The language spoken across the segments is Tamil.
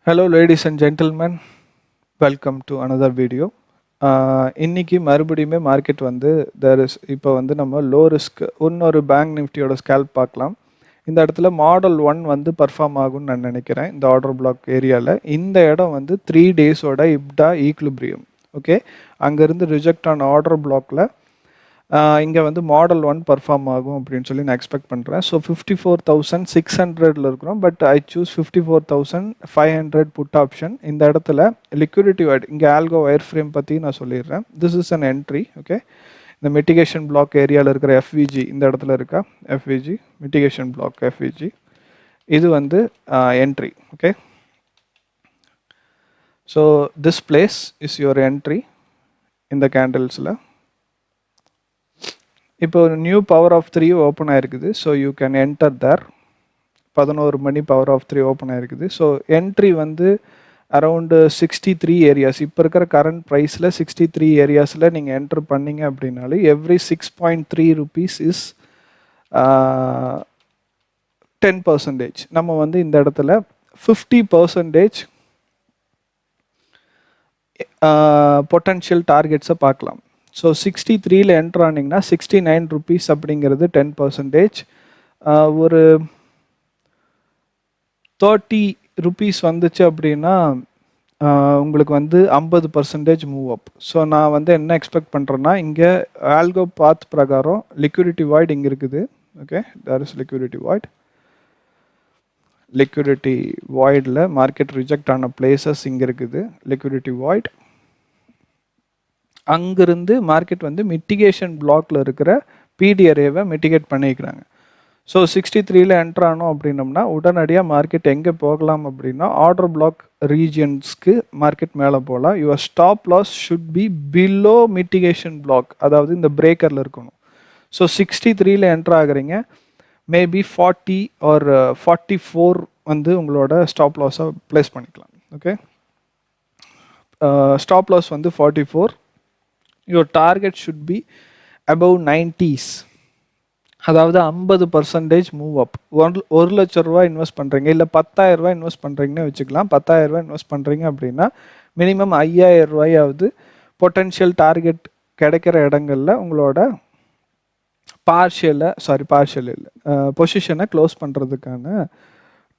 Hello ladies and gentlemen, welcome to another video. இன்னைக்கு மறுபடியுமே மார்க்கெட் வந்து இப்போ வந்து நம்ம லோ ரிஸ்க் இன்னொரு பேங்க் நிஃப்டியோட ஸ்கேல்ப் பார்க்கலாம். இந்த இடத்துல மாடல் 1 வந்து பர்ஃபார்ம் ஆகும்னு நான் நினைக்கிறேன். இந்த ஆர்டர் பிளாக் ஏரியாவில் இந்த இடம் வந்து 3 டேஸோட இப்டா ஈக்லிபிரியம். ஓகே, அங்கேருந்து ரிஜெக்ட் ஆன ஆர்டர் பிளாக்ல இங்கே வந்து மாடல் 1 பர்ஃபார்ம் ஆகும் அப்படின்னு சொல்லி நான் எக்ஸ்பெக்ட் பண்ணுறேன். ஸோ 54,600 இருக்கிறோம், but I choose 54,500 put option. இந்த இடத்துல லிக்விடிட்டி வைட் இங்கே ஆல்கோ வயர் ஃப்ரேம் பற்றி நான் சொல்லிடுறேன். This is an entry. Okay, இந்த மிட்டிகேஷன் பிளாக் ஏரியாவில் இருக்கிற எஃப்விஜி இந்த இடத்துல இருக்கா, எஃப்விஜி மிட்டிகேஷன் பிளாக் எஃப்விஜி, இது வந்து entry. Okay, so this place is your entry இந்த கேண்டில்ஸில். இப்போ நியூ பவர் ஆஃப் 3 ஓப்பன் ஆயிருக்குது. So you can enter there. 11 மணி பவர் ஆஃப் 3 ஓப்பன் ஆயிருக்குது. ஸோ என்ட்ரி வந்து அரவுண்டு 63 ஏரியாஸ், இப்போ இருக்கிற கரண்ட் ப்ரைஸில் 63 ஏரியாஸில் நீங்கள் என்ட்ரு பண்ணிங்க அப்படின்னாலே எவ்ரி 6.3 rupees இஸ் 10%. நம்ம வந்து இந்த இடத்துல 50% பொட்டன்ஷியல் டார்கெட்ஸை பார்க்கலாம். ஸோ 63ல் என்ட்ரு ஆனிங்கன்னா 69 rupees அப்படிங்கிறது 10%. ஒரு 30 rupees வந்துச்சு அப்படின்னா உங்களுக்கு வந்து 50% மூவ் அப். ஸோ நான் வந்து என்ன எக்ஸ்பெக்ட் பண்ணுறேன்னா, இங்கே ஆல்கோ பாத் பிரகாரம் லிக்விடிட்டி வாய்ட் இங்கே இருக்குது. Okay, there is liquidity void. Liquidity வாய்டில் மார்க்கெட் ரிஜெக்ட் ஆன பிளேசஸ் இங்கே இருக்குது, லிக்விடிட்டி வாய்ட். அங்கிருந்து மார்க்கெட் வந்து மிட்டிகேஷன் பிளாக்ல இருக்கிற பிடிஆர்ஏவை மிட்டிகேட் பண்ணிக்கிறாங்க. ஸோ 63ல் என்ட்ரு ஆனோம் அப்படின்னம்னா உடனடியாக மார்க்கெட் எங்கே போகலாம் அப்படின்னா ஆர்டர் பிளாக் ரீஜியன்ஸ்க்கு மார்க்கெட் மேலே போகலாம். Your stop loss should be below mitigation block, அதாவது இந்த பிரேக்கரில் இருக்கணும். ஸோ 63ல் என்ட்ரு ஆகுறீங்க, மேபி 40 ஆர் 44 வந்து உங்களோட ஸ்டாப் லாஸாக ப்ளேஸ் பண்ணிக்கலாம். ஓகே, ஸ்டாப் லாஸ் வந்து 44. your target should be above 90s, அதாவது 50% மூவ் அப். 1 லட்ச ரூபா இன்வெஸ்ட் பண்ணுறீங்க, இல்லை 10,000 ரூபாய் இன்வெஸ்ட் பண்ணுறீங்கன்னு வச்சுக்கலாம். 10,000 ரூபாய் இன்வெஸ்ட் பண்ணுறீங்க அப்படின்னா மினிமம் 5,000 ரூபாயாவது பொட்டன்ஷியல் டார்கெட் கிடைக்கிற இடங்களில் உங்களோட பொசிஷனை க்ளோஸ் பண்ணுறதுக்கான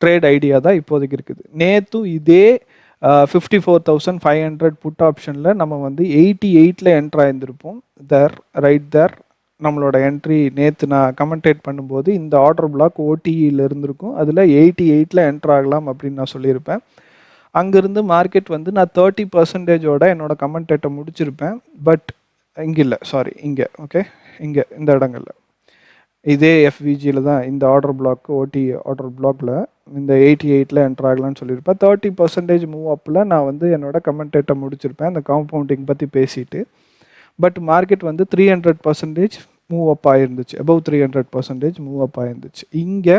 ட்ரேட் ஐடியா தான் இப்போதைக்கு இருக்குது. நேற்றும் இதே 54,500 புட் ஆப்ஷனில் நம்ம வந்து 88ல் என்ட்ரு ஆயிருந்திருப்போம். தேர் நம்மளோட என்ட்ரி நேற்று நான் கமெண்டேட் பண்ணும்போது இந்த ஆர்டர் பிளாக் ஓடிஇயில் இருந்திருக்கும். அதில் 88ல் என்ட்ரு ஆகலாம் அப்படின்னு நான் சொல்லியிருப்பேன். அங்கேருந்து மார்க்கெட் வந்து நான் 30%ஓட என்னோட கமெண்டேட்டை முடிச்சிருப்பேன். பட் இங்கே இல்லை, சாரி இங்கே. ஓகே, இங்கே இந்த இடங்களில் இதே எஃப்விஜியில் தான் இந்த ஆர்டர் பிளாக் ஓடி ஆர்டர் பிளாக்ல இந்த 88ல் என்ட்ரு ஆகலான்னு சொல்லியிருப்பேன். 30% மூவ் அப்பில் நான் வந்து என்னோட கமெண்டேட்டை முடிச்சிருப்பேன் அந்த காம்பவுண்டிங் பற்றி பேசிட்டு. பட் மார்க்கெட் வந்து 300% மூவ் அப் ஆயிருந்துச்சு, அபவ் 300% மூவ் அப் ஆயிருந்துச்சு. இங்கே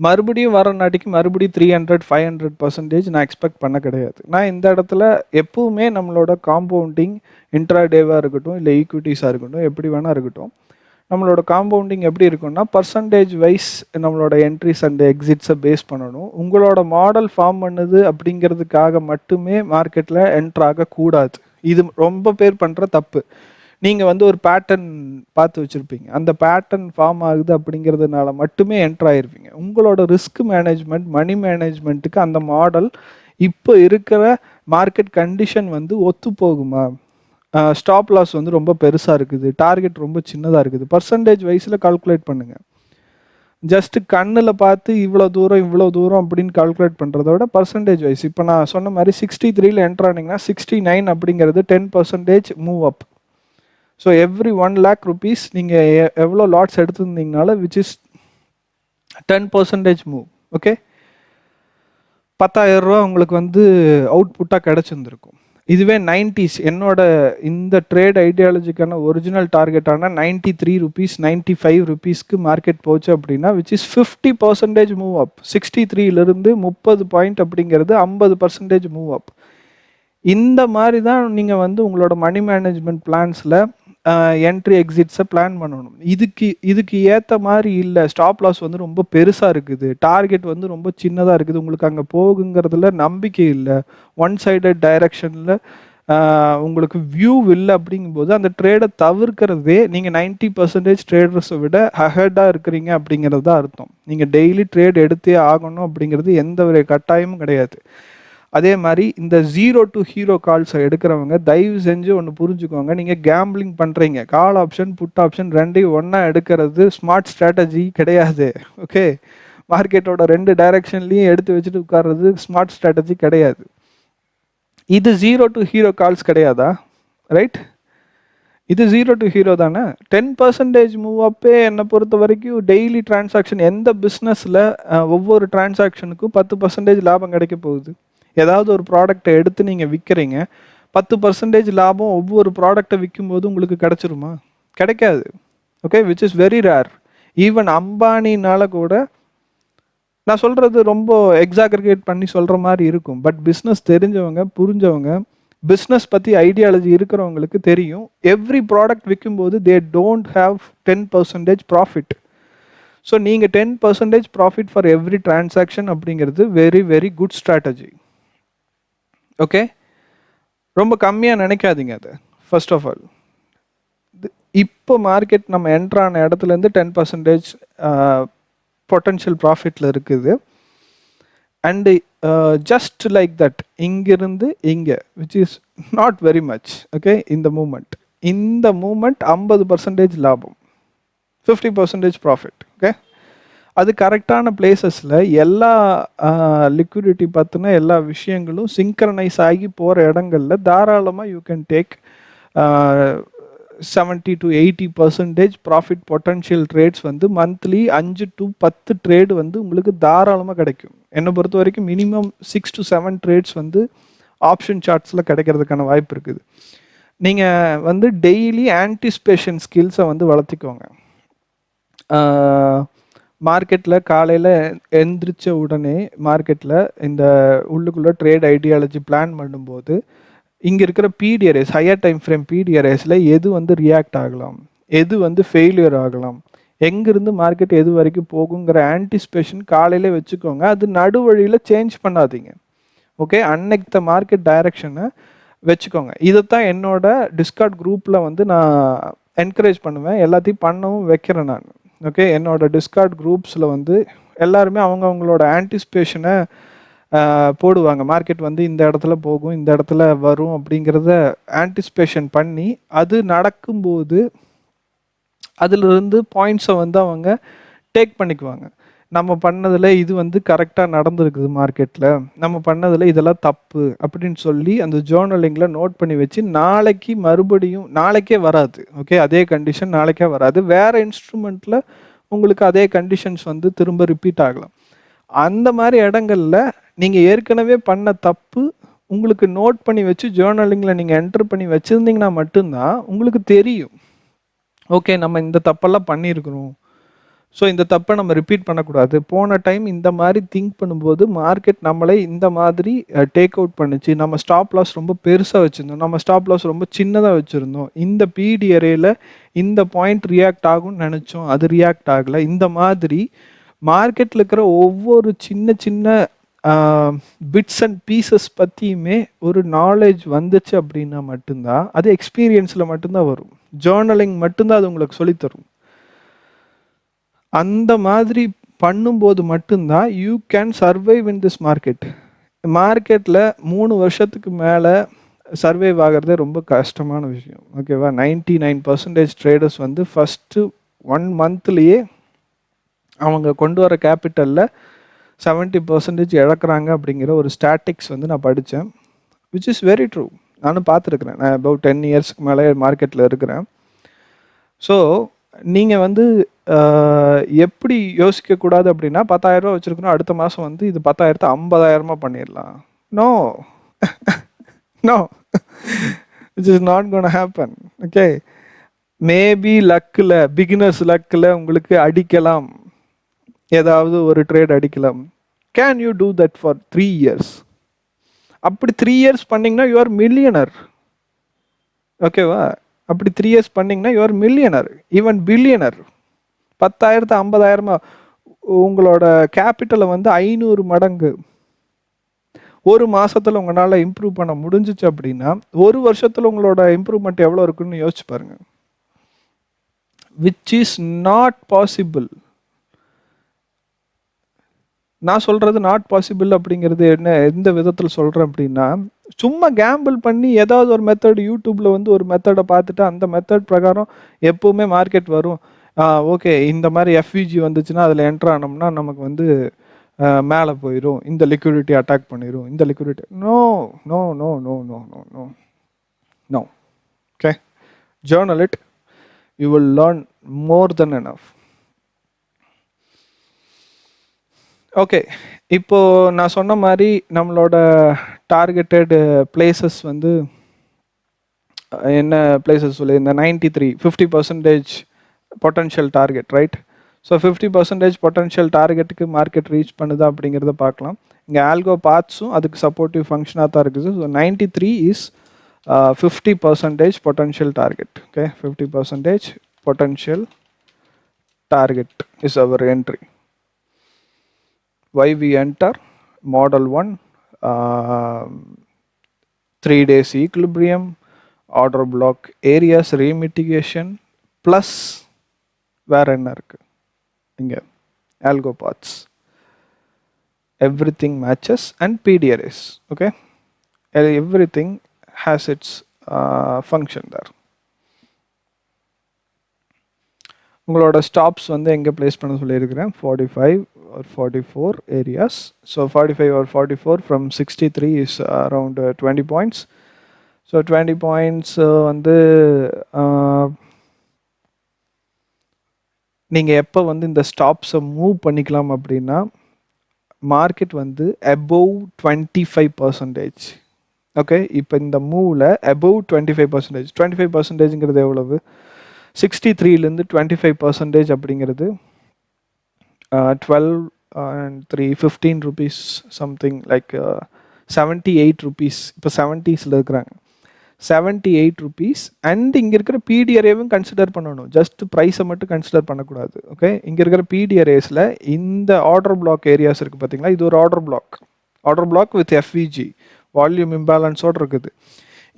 மறுபடியும் வர நாட்டிக்கு மறுபடியும் 300-500% நான் எக்ஸ்பெக்ட் பண்ண கிடையாது. நான் இந்த இடத்துல எப்பவுமே நம்மளோட காம்பவுண்டிங் இன்ட்ராடேவாக இருக்கட்டும், இல்லை ஈக்விட்டிஸாக இருக்கட்டும், எப்படி வேணால் இருக்கட்டும், நம்மளோட காம்பவுண்டிங் எப்படி இருக்குன்னா பர்சன்டேஜ் வைஸ் நம்மளோட என்ட்ரிஸ் அண்ட் எக்ஸிட்ஸை பேஸ் பண்ணணும். உங்களோட மாடல் ஃபார்ம் பண்ணுது அப்படிங்கிறதுக்காக மட்டுமே மார்க்கெட்டில் என்ட்ரு ஆகக்கூடாது. இது ரொம்ப பேர் பண்ணுற தப்பு. நீங்கள் வந்து ஒரு பேட்டர்ன் பார்த்து வச்சுருப்பீங்க, அந்த பேட்டர்ன் ஃபார்ம் ஆகுது அப்படிங்கிறதுனால மட்டுமே என்ட்ரு ஆகிருப்பீங்க. உங்களோட ரிஸ்க் மேனேஜ்மெண்ட், மணி மேனேஜ்மெண்ட்டுக்கு அந்த மாடல் இப்போ இருக்கிற மார்க்கெட் கண்டிஷன் வந்து ஒத்து போகுமா? ஸ்டாப் லாஸ் வந்து ரொம்ப பெருசாக இருக்குது, டார்கெட் ரொம்ப சின்னதாக இருக்குது, பர்சன்டேஜ் வைஸில் கால்குலேட் பண்ணுங்கள். ஜஸ்ட்டு கண்ணில் பார்த்து இவ்வளோ தூரம் அப்படின்னு கால்குலேட் பண்ணுறத விட பர்சன்டேஜ் வைஸ். இப்போ நான் சொன்ன மாதிரி 63ல் என்ட்ரு ஆனிங்கன்னா 69 அப்படிங்கிறது 10% move up. So every 1 lakh rupees நீங்கள் எவ்வளோ லாட்ஸ் எடுத்துருந்தீங்கனால விச் இஸ் 10% மூவ். ஓகே, 10,000 ரூபா உங்களுக்கு வந்து அவுட்புட்டாக கிடச்சிருந்துருக்கும். இதுவே 90s என்னோட இந்த ட்ரேட் ஐடியாலஜிக்கான ஒரிஜினல் டார்கெட்டான 93 rupees 95 rupeesக்கு மார்க்கெட் போச்சு அப்படின்னா விச் இஸ் 50% மூவ் அப். 63லிருந்து 30 பாயிண்ட் அப்படிங்கிறது 50% மூவ் அப். இந்த மாதிரி தான் நீங்கள் வந்து உங்களோட மணி மேனேஜ்மெண்ட் பிளான்ஸில் என்ட்ரி எக்ஸிட்ஸை பிளான் பண்ணணும். இதுக்கு ஏற்ற மாதிரி இல்லை, ஸ்டாப் லாஸ் வந்து ரொம்ப பெருசாக இருக்குது, டார்கெட் வந்து ரொம்ப சின்னதாக இருக்குது, உங்களுக்கு அங்கே போகுங்கிறதுல நம்பிக்கை இல்லை, ஒன் சைடட் டைரக்ஷனில் உங்களுக்கு வியூ இல்லை அப்படிங்கும்போது அந்த ட்ரேடை தவிர்க்கிறதே நீங்கள் 90% ட்ரேடர்ஸை விட அஹெட்டாக இருக்கிறீங்க அப்படிங்கிறது தான் அர்த்தம். நீங்கள் டெய்லி ட்ரேட் எடுத்தே ஆகணும் அப்படிங்கிறது எந்த ஒரு கட்டாயமும் கிடையாது. அதே மாதிரி இந்த 0 to ஹீரோ கால்ஸை எடுக்கிறவங்க தயவு செஞ்சு ஒன்று புரிஞ்சுக்கோங்க, நீங்கள் கேம்பிளிங் பண்ணுறீங்க. கால் ஆப்ஷன் புட் ஆப்ஷன் ரெண்டையும் ஒன்றா எடுக்கிறது ஸ்மார்ட் ஸ்ட்ராட்டஜி கிடையாது. ஓகே, மார்க்கெட்டோட 2 டைரக்ஷன்லையும் எடுத்து வச்சுட்டு உட்கார்றது ஸ்மார்ட் ஸ்ட்ராட்டஜி கிடையாது. இது 0 to ஹீரோ கால்ஸ் கிடையாதா? ரைட், இது 0 to ஹீரோ தானே. 10% மூவ் அப்பே என்னை பொறுத்த வரைக்கும் டெய்லி டிரான்சாக்ஷன் எந்த பிஸ்னஸில் ஒவ்வொரு டிரான்சாக்ஷனுக்கும் 10% லாபம் கிடைக்க போகுது. ஏதாவது ஒரு ப்ராடக்டை எடுத்து நீங்கள் விற்கிறீங்க, 10% லாபம் ஒவ்வொரு ப்ராடக்டை விற்கும்போது உங்களுக்கு கிடைச்சிருமா? கிடைக்காது. Okay, which is very rare. Even அம்பானினால கூட, நான் சொல்கிறது ரொம்ப எக்ஸாக்ரிகேட் பண்ணி சொல்கிற மாதிரி இருக்கும், பட் பிஸ்னஸ் தெரிஞ்சவங்க புரிஞ்சவங்க பிஸ்னஸ் பற்றி ஐடியாலஜி இருக்கிறவங்களுக்கு தெரியும், எவ்ரி ப்ராடக்ட் விற்கும்போது they don't have 10% profit. So நீங்கள் 10% ப்ராஃபிட் ஃபார் எவ்ரி டிரான்சாக்ஷன் அப்படிங்கிறது very very good strategy. Okay, ரொம்ப கம்மியாக நினைக்காதீங்க அதை. ஃபர்ஸ்ட் ஆஃப் ஆல், இப்போ மார்க்கெட் நம்ம என்ட்ரான இடத்துலேருந்து 10% பொட்டன்ஷியல் ப்ராஃபிட்டில் இருக்குது. அண்டு ஜஸ்ட் லைக் தட் இங்கிருந்து இங்கே, which is not very much. Okay, இந்த மூமெண்ட் 50% லாபம், 50% ப்ராஃபிட். ஓகே, அது கரெக்டான பிளேசஸில் எல்லா லிக்விடிட்டி பற்றின எல்லா விஷயங்களும் சிங்க்ரனைஸ் ஆகி போகிற இடங்களில் தாராளமாக you can take 70 to 80% profit potential trades வந்து மந்த்லி 5 to 10 ட்ரேடு வந்து உங்களுக்கு தாராளமாக கிடைக்கும். என்னை பொறுத்த வரைக்கும் மினிமம் 6 to 7 ட்ரேட்ஸ் வந்து ஆப்ஷன் சார்ட்ஸில் கிடைக்கிறதுக்கான வாய்ப்பு இருக்குது. நீங்கள் வந்து டெய்லி ஆன்டிசிபேஷன் ஸ்கில்ஸை வந்து வளர்த்திக்கோங்க. மார்க்கெட்டில் காலையில் எந்திரிச்ச உடனே மார்க்கெட்டில் இந்த உள்ளுக்குள்ளே ட்ரேட் ஐடியாலஜி பிளான் பண்ணும்போது இங்கே இருக்கிற பிடிஆர்எஸ், ஹையர் டைம் ஃப்ரேம் பிடிஆர்எஸில் எது வந்து ரியாக்ட் ஆகலாம், எது வந்து ஃபெயிலியர் ஆகலாம், எங்கேருந்து மார்க்கெட் எது வரைக்கும் போகுங்கிற ஆன்டிசிபேஷன் காலையில் வச்சுக்கோங்க. அது நடுவழியில் சேஞ்ச் பண்ணாதீங்க. ஓகே, அன்னைக்கு மார்க்கெட் டைரக்ஷனை வச்சுக்கோங்க. இதைத்தான் என்னோட டிஸ்கார்ட் குரூப்பில் வந்து நான் என்கரேஜ் பண்ணுவேன், எல்லாத்தையும் பண்ணவும் வைக்கிறேன் நான். ஓகே, என்னோட டிஸ்கார்ட் குரூப்ஸில் வந்து எல்லாருமே அவங்களோட ஆன்டிசிபேஷனை போடுவாங்க. மார்க்கெட் வந்து இந்த இடத்துல போகும், இந்த இடத்துல வரும் அப்படிங்கிறத ஆன்டிசிபேஷன் பண்ணி அது நடக்கும்போது அதிலிருந்து பாயிண்ட்ஸை வந்து அவங்க டேக் பண்ணிக்குவாங்க. நம்ம பண்ணதில் இது வந்து கரெக்டாக நடந்துருக்குது, மார்க்கெட்டில் நம்ம பண்ணதில் இதெல்லாம் தப்பு அப்படின்னு சொல்லி அந்த ஜேர்னலிங்கில் நோட் பண்ணி வச்சு நாளைக்கு மறுபடியும் நாளைக்கே வராது. ஓகே, அதே கண்டிஷன் நாளைக்கே வராது, வேறு இன்ஸ்ட்ருமெண்ட்டில் உங்களுக்கு அதே கண்டிஷன்ஸ் வந்து திரும்ப ரிப்பீட் ஆகலாம். அந்த மாதிரி இடங்களில் நீங்கள் ஏற்கனவே பண்ண தப்பு உங்களுக்கு நோட் பண்ணி வச்சு ஜேர்னலிங்கில் நீங்கள் என்டர் பண்ணி வச்சுருந்தீங்கன்னா மட்டும்தான் உங்களுக்கு தெரியும், ஓகே நம்ம இந்த தப்பெல்லாம் பண்ணியிருக்கிறோம், ஸோ இந்த தப்பை நம்ம ரிப்பீட் பண்ணக்கூடாது. போன டைம் இந்த மாதிரி திங்க் பண்ணும்போது மார்க்கெட் நம்மளை இந்த மாதிரி டேக் அவுட் பண்ணுச்சு, நம்ம ஸ்டாப் லாஸ் ரொம்ப பெருசாக வச்சுருந்தோம், நம்ம ஸ்டாப் லாஸ் ரொம்ப சின்னதாக வச்சுருந்தோம், இந்த பிடி ஏரியாவில் இந்த பாயிண்ட் ரியாக்ட் ஆகும்னு நினச்சோம், அது ரியாக்ட் ஆகலை. இந்த மாதிரி மார்க்கெட்டில் இருக்கிற ஒவ்வொரு சின்ன சின்ன பிட்ஸ் அண்ட் பீசஸ் பற்றியுமே ஒரு நாலேஜ் வந்துச்சு அப்படின்னா மட்டும்தான், அது எக்ஸ்பீரியன்ஸில் மட்டும்தான் வரும், ஜேர்னலிங் மட்டும்தான் அது உங்களுக்கு சொல்லித்தரும். அந்த மாதிரி பண்ணும்போது மட்டும்தான் you can survive in this market. மார்க்கெட்டில் 3 வருஷத்துக்கு மேலே சர்வைவ் ஆகிறதே ரொம்ப கஷ்டமான விஷயம். ஓகேவா, 99% ட்ரேடர்ஸ் வந்து ஃபஸ்ட்டு 1 மந்த்லேயே அவங்க கொண்டு வர கேபிட்டலில் 70% இழக்கிறாங்க அப்படிங்கிற ஒரு ஸ்டாட்டிக்ஸ் வந்து நான் படித்தேன், விச் இஸ் வெரி ட்ரூ. நானும் பார்த்துருக்குறேன், நான் அபவுட் 10 இயர்ஸ்க்கு மேலே மார்க்கெட்டில் இருக்கிறேன். ஸோ நீங்கள் வந்து எப்படி யோசிக்கக்கூடாது அப்படின்னா 10,000 வச்சுருக்கணும், அடுத்த மாதம் வந்து இது 10,000 50,000 பண்ணிடலாம். No no, which is not gonna happen. Okay, maybe லக்கில், பிகினர்ஸ் லக்கில் உங்களுக்கு அடிக்கலாம், ஏதாவது ஒரு ட்ரேட் அடிக்கலாம். Can you do that for 3 years? அப்படி 3 இயர்ஸ் பண்ணிங்கன்னா யூ ஆர் மில்லியனர். ஓகேவா, அப்படி 3 இயர்ஸ் பண்ணிங்கன்னா யுவர் மில்லியனர், ஈவன் பில்லியனர். 10,000 50,000 உங்களோட கேபிட்டலை வந்து 500 மடங்கு ஒரு மாசத்துல உங்களால் இம்ப்ரூவ் பண்ண முடிஞ்சிச்சு அப்படின்னா, ஒரு வருஷத்துல உங்களோட இம்ப்ரூவ்மெண்ட் எவ்வளோ இருக்குன்னு யோசிச்சு பாருங்க. Which is not possible. நான் சொல்றது நாட் பாசிபிள் அப்படிங்கிறது என்ன, எந்த விதத்தில் சொல்றேன் அப்படின்னா, சும்மா கேம்பிள் பண்ணி ஏதாவது ஒரு மெத்தட் யூடியூப்ல வந்து ஒரு மெத்தடை பார்த்துட்டு அந்த மெத்தட் பிரகாரம் எப்பவுமே மார்க்கெட் வரும், ஓகே இந்த மாதிரி எஃப்விஜி வந்துச்சுன்னா அதில் என்ட்ரு ஆனோம்னா நமக்கு வந்து மேலே போயிடும், இந்த லிக்விடிட்டி அட்டாக் பண்ணிடும், இந்த liquidity. No no no no no no no no. Okay, journal it, you will learn more then enough. Okay, இப்போ நான் சொன்ன மாதிரி நம்மளோட டார்கெட்டட் பிளேசஸ் வந்து என்ன பிளேசஸ் சொல்லி இந்த 93 50% potential target, right? So 50% potential டார்கெட்டுக்கு மார்க்கெட் ரீச் பண்ணுதா அப்படிங்கிறத பார்க்கலாம். இங்கே ஆல்கோ பாத்ஸும் அதுக்கு சப்போர்ட்டிவ் ஃபங்க்ஷனாக தான் இருக்குது. So 93 is 50% potential target. Okay, 50% potential target is our entry. Why we enter? Model 1, 3 days equilibrium, order block areas remitigation, plus வேற என்ன இருக்கு இங்கே algo paths, everything matches and PDRS. okay, everything has its function there. உங்களோட ஸ்டாப்ஸ் வந்து எங்கே பிளேஸ் பண்ண சொல்லியிருக்கிறேன், 45 or 44 areas. So 45 or 44 from 63 is around 20 points. So 20 points வந்து நீங்கள் எப்போ வந்து இந்த ஸ்டாப்ஸை மூவ் பண்ணிக்கலாம் அப்படின்னா, மார்க்கெட் வந்து above 25%. ஓகே, இப்போ இந்த மூவில் above 25%. 25%ங்கிறது எவ்வளவு? 63லேருந்து 25% அப்படிங்கிறது 12 and 3 15 rupees something like 78 rupees. இப்போ 70s இருக்கிறாங்க, 78 rupees. அண்ட் இங்கே இருக்கிற பிடிஆர்ஏவும் கன்சிடர் பண்ணணும், ஜஸ்ட் ப்ரைஸை மட்டும் கன்சிடர் பண்ணக்கூடாது. ஓகே, இங்கே இருக்கிற பிடிஆர்ஏஸில் இந்த ஆர்டர் பிளாக் ஏரியாஸ் இருக்குது பார்த்தீங்களா, இது ஒரு ஆர்டர் பிளாக் வித் எஃப்விஜி வால்யூம் இம்பேலன்ஸோடு இருக்குது.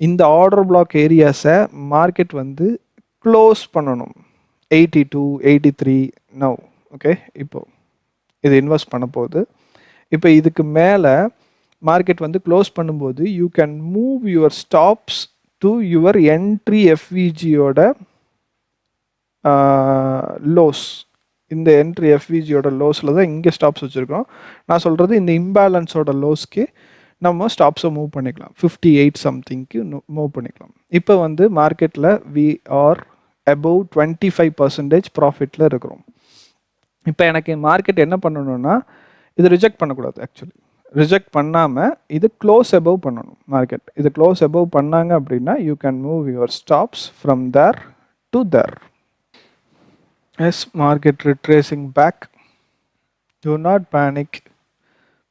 இந்த ஆர்டர் பிளாக் ஏரியாஸை மார்க்கெட் வந்து க்ளோஸ் பண்ணணும் 82 83 நவ். ஓகே, இப்போது இது இன்வெஸ்ட் பண்ண போகுது. இப்போ இதுக்கு மேலே மார்க்கெட் வந்து க்ளோஸ் பண்ணும்போது you can move your stops to your entry எஃப்விஜியோட லோஸ். இந்த என்ட்ரி எஃப்விஜியோட லோஸில் தான் இங்கே ஸ்டாப்ஸ் வச்சுருக்கோம். நான் சொல்கிறது இந்த இம்பேலன்ஸோட லோஸ்க்கு நம்ம ஸ்டாப்ஸை மூவ் பண்ணிக்கலாம், 58 சம்திங்க்கு மூவ் பண்ணிக்கலாம். இப்போ வந்து மார்க்கெட்டில் வி ஆர் above 25% ப்ராஃபிட்டில் இருக்கிறோம். இப்போ எனக்கு மார்க்கெட் என்ன பண்ணணும்னா, இது ரிஜெக்ட் பண்ணக்கூடாது. ஆக்சுவலி ரிஜெக்ட் பண்ணாமல் இது க்ளோஸ் above பண்ணணும். மார்க்கெட் இது க்ளோஸ் above பண்ணாங்க அப்படின்னா you can move your stops from there to there. Yes, market retracing back. Do not panic.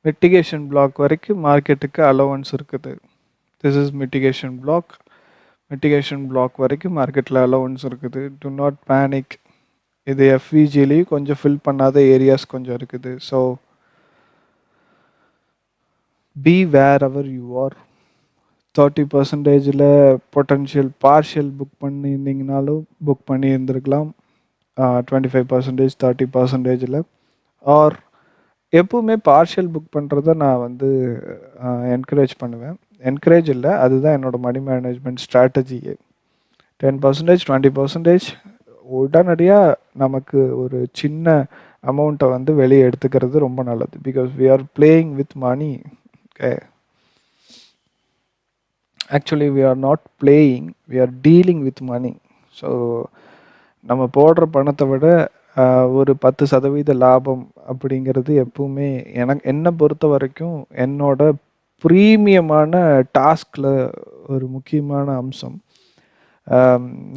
Mitigation block வரைக்கும் மார்க்கெட்டுக்கு அலோவன்ஸ் இருக்குது. This is mitigation block. Mitigation block வரைக்கும் மார்க்கெட்டில் அலோவன்ஸ் இருக்குது. Do not panic. இது எஃப்விஜிலையும் கொஞ்சம் ஃபில் பண்ணாத ஏரியாஸ் கொஞ்சம் இருக்குது. So be wherever you are. 30%ல் பொட்டன்ஷியல் பார்ஷியல் புக் பண்ணியிருந்தீங்கனாலும் புக் பண்ணி இருந்திருக்கலாம். 25% 30%ல் ஆர் எப்பவுமே பார்ஷியல் புக் பண்ணுறத நான் வந்து என்கரேஜ் பண்ணுவேன். என்கரேஜ் இல்லை, அதுதான் என்னோடய மணி மேனேஜ்மெண்ட் ஸ்ட்ராட்டஜியே. 10% 20% உடனடியாக நமக்கு ஒரு சின்ன அமௌண்ட்டை வந்து வெளியே எடுத்துக்கிறது ரொம்ப நல்லது. Because we are playing with money. Okay, actually we are not playing, we are dealing with money. So நம்ம போடுற பணத்தை விட ஒரு 10% லாபம் அப்படிங்கிறது எப்பவுமே என்னை பொறுத்த வரைக்கும் என்னோட ப்ரீமியமான டாஸ்கில் ஒரு முக்கியமான அம்சம்.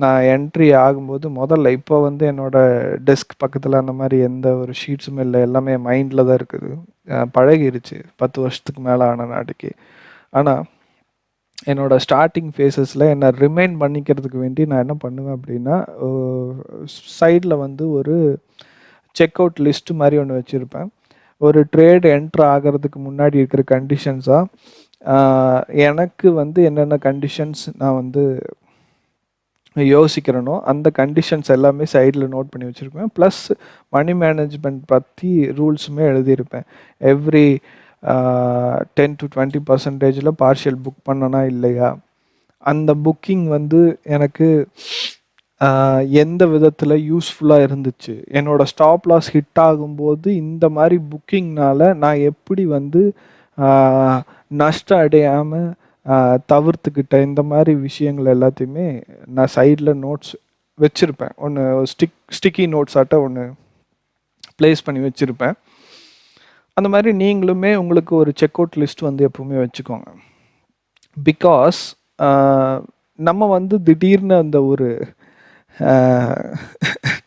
நான் என்ட்ரி ஆகும்போது முதல்ல இப்போ வந்து என்னோடய டெஸ்க் பக்கத்தில் அந்த மாதிரி எந்த ஒரு ஷீட்ஸும் இல்லை, எல்லாமே மைண்டில் தான் இருக்குது. பழகிருச்சு 10 வருஷத்துக்கு மேலே ஆன நாட்டுக்கு. ஆனால் என்னோட ஸ்டார்ட்டிங் ஃபேஸஸில் என்னை ரிமைண்ட் பண்ணிக்கிறதுக்கு வேண்டி நான் என்ன பண்ணுவேன் அப்படின்னா, சைடில் வந்து ஒரு செக் அவுட் லிஸ்ட் மாதிரி ஒன்று வச்சுருப்பேன். ஒரு ட்ரேட் என்ட்ரு ஆகிறதுக்கு முன்னாடி இருக்கிற கண்டிஷன்ஸாக எனக்கு வந்து என்னென்ன கண்டிஷன்ஸ் நான் வந்து யோசிக்கிறேனோ அந்த கண்டிஷன்ஸ் எல்லாமே சைடில் நோட் பண்ணி வச்சுருப்பேன். ப்ளஸ் மணி மேனேஜ்மெண்ட் பற்றி ரூல்ஸுமே எழுதியிருப்பேன். எவ்ரி 10-20% பார்ஷியல் புக் பண்ணனா இல்லையா, அந்த புக்கிங் வந்து எனக்கு எந்த விதத்தில் யூஸ்ஃபுல்லாக இருந்துச்சு, என்னோடய ஸ்டாப் லாஸ் ஹிட் ஆகும்போது இந்த மாதிரி புக்கிங்னால் நான் எப்படி வந்து நஷ்டம் அடையாமல் தவிர்த்துக்கிட்ட, இந்த மாதிரி விஷயங்கள் எல்லாத்தையுமே நான் சைடில் நோட்ஸ் வச்சுருப்பேன். ஒன்று ஸ்டிக்கி நோட்ஸ் ஆட்ட ஒன்று ப்ளேஸ் பண்ணி வச்சுருப்பேன். அந்த மாதிரி நீங்களுமே உங்களுக்கு ஒரு செக் அவுட் லிஸ்ட் வந்து எப்பவுமே வச்சுக்கோங்க. பிகாஸ் நம்ம வந்து திடீர்னு அந்த ஒரு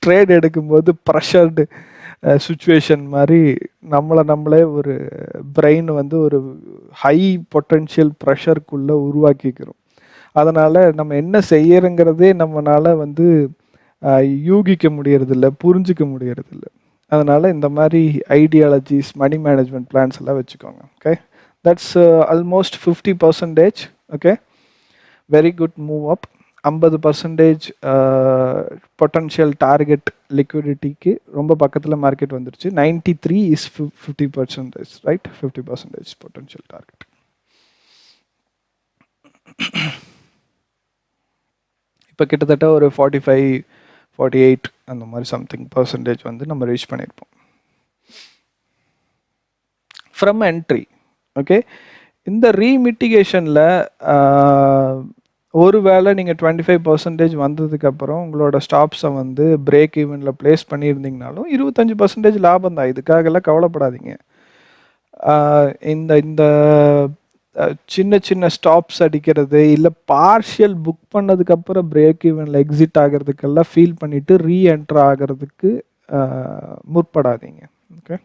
ட்ரேட் எடுக்கும்போது ப்ரெஷர்டு சுச்சுவேஷன் மாதிரி நம்மளே ஒரு பிரெயின் வந்து ஒரு ஹை பொட்டென்ஷியல் ப்ரெஷருக்குள்ளே உருவாக்கிக்கிறோம். அதனால் நம்ம என்ன செய்யறங்கிறதே நம்மளால் வந்து யூகிக்க முடியறதில்ல, புரிஞ்சிக்க முடியறதில்ல. அதனால் இந்த மாதிரி ஐடியாலஜிஸ், மணி மேனேஜ்மெண்ட் பிளான்ஸ் எல்லாம் வச்சுக்கோங்க. Okay, that's almost 50%. Okay, very good move up. 50% potential target லிக்விடிட்டிக்கு ரொம்ப பக்கத்தில் மார்க்கெட் வந்துருச்சு. 93 இஸ் 50%, ரைட்? 50% potential target. இப்போ கிட்டத்தட்ட ஒரு 45-48 அந்த மாதிரி சம்திங் பர்சன்டேஜ் வந்து நம்ம ரீச் பண்ணியிருப்போம் ஃப்ரம் என்ட்ரி. ஓகே, இந்த ரீமிட்டிகேஷனில் ஒருவேளை நீங்கள் 25% வந்ததுக்கப்புறம் உங்களோட ஸ்டாப்ஸை வந்து பிரேக் ஈவனில் ப்ளேஸ் பண்ணியிருந்தீங்கனாலும் 25% லாபம் தான். இதுக்காகலாம் கவலைப்படாதீங்க. இந்த இந்த சின்ன சின்ன ஸ்டாப்ஸ் அடிக்கிறது, இல்லை பார்ஷியல் புக் பண்ணதுக்கப்புறம் பிரேக் ஈவனில் எக்ஸிட் ஆகிறதுக்கெல்லாம் ஃபீல் பண்ணிவிட்டு ரீஎன்ட்ரு ஆகிறதுக்கு முற்படாதீங்க. ஓகே,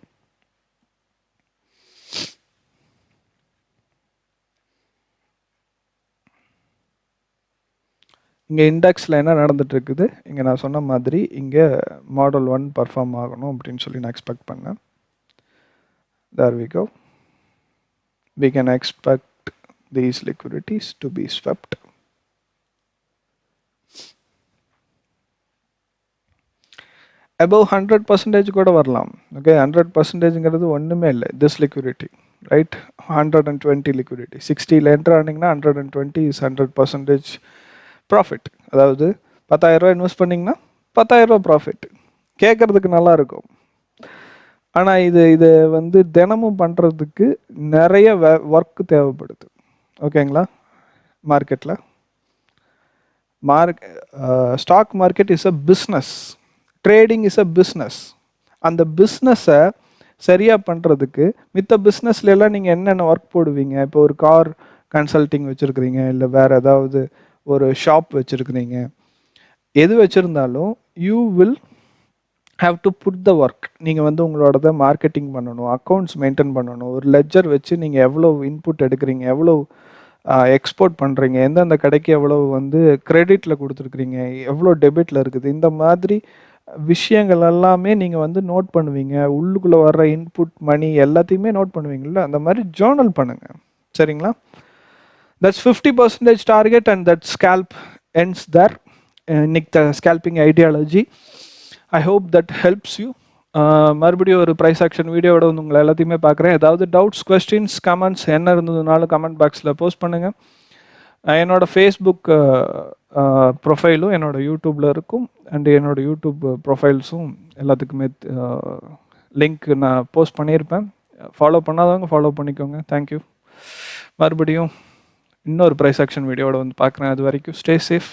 இங்கே இண்டெக்ஸில் என்ன நடந்துட்டு இருக்குது, இங்கே நான் சொன்ன மாதிரி இங்கே மாடல் 1 பர்ஃபார்ம் ஆகணும் அப்படின்னு சொல்லி நான் எக்ஸ்பெக்ட் பண்ணேன். There we go. We can expect these liquidities to be swept. Above 100% கூட வரலாம். ஓகே, 100%ங்கிறது ஒன்றுமே இல்லை. This liquidity, right? 120 லிக்விடிட்டி, 60ல் என்ட்ரு ஆனிங்கன்னா 120 இஸ் 100% ப்ராஃபிட். அதாவது 10,000 ரூபா இன்வெஸ்ட் பண்ணிங்கன்னா 10,000 ரூபா ப்ராஃபிட். கேட்குறதுக்கு நல்லா இருக்கும். ஆனால் இது வந்து தினமும் பண்ணுறதுக்கு நிறைய ஒர்க் தேவைப்படுது. ஓகேங்களா? மார்க்கெட்டில் stock market is a business, trading is a business. அந்த பிஸ்னஸை சரியாக பண்ணுறதுக்கு மித்த பிஸ்னஸ்லாம் நீங்கள் என்னென்ன ஒர்க் போடுவீங்க? இப்போ ஒரு கார் கன்சல்ட்டிங் வச்சுருக்கிறீங்க, இல்லை வேறு ஏதாவது ஒரு ஷாப் வச்சுருக்கிறீங்க, எது வச்சுருந்தாலும் you will have to put the work. நீங்கள் வந்து உங்களோட மார்க்கெட்டிங் பண்ணணும், அக்கௌண்ட்ஸ் மெயின்டைன் பண்ணணும், ஒரு லெட்ஜர் வச்சு நீங்கள் எவ்வளோ இன்புட் எடுக்கிறீங்க, எவ்வளோ எக்ஸ்போர்ட் பண்ணுறீங்க, எந்தெந்த கடைக்கு எவ்வளோ வந்து கிரெடிட்டில் கொடுத்துருக்குறீங்க, எவ்வளோ டெபிட்டில் இருக்குது, இந்த மாதிரி விஷயங்கள் எல்லாமே நீங்கள் வந்து நோட் பண்ணுவீங்க. உள்ளுக்குள்ளே வர்ற இன்புட் மணி எல்லாத்தையுமே நோட் பண்ணுவீங்கள்ல, அந்த மாதிரி ஜேர்னல் பண்ணுங்கள். சரிங்களா? That's 50% target and that scalp ends there. இன்னைக்கு the scalping ideology. I hope that helps you. மறுபடியும் ஒரு ப்ரைஸ் ஆக்ஷன் வீடியோவோட வந்து உங்களை எல்லாத்தையுமே பார்க்குறேன். ஏதாவது டவுட்ஸ், கொஸ்டின்ஸ், கமெண்ட்ஸ் என்ன இருந்ததுனாலும் கமெண்ட் பாக்ஸில் போஸ்ட் பண்ணுங்கள். என்னோடய ஃபேஸ்புக் ப்ரொஃபைலும் என்னோடய யூடியூப்பில் இருக்கும். அண்டு என்னோடய யூடியூப் ப்ரொஃபைல்ஸும் எல்லாத்துக்குமே லிங்க் நான் போஸ்ட் பண்ணியிருப்பேன். ஃபாலோ பண்ணாதவங்க ஃபாலோ பண்ணிக்கோங்க. தேங்க்யூ. மறுபடியும் இன்னொரு ப்ரைஸ் ஆக்ஷன் வீடியோவோட வந்து பார்க்குறேன். அது வரைக்கும் ஸ்டே சேஃப்.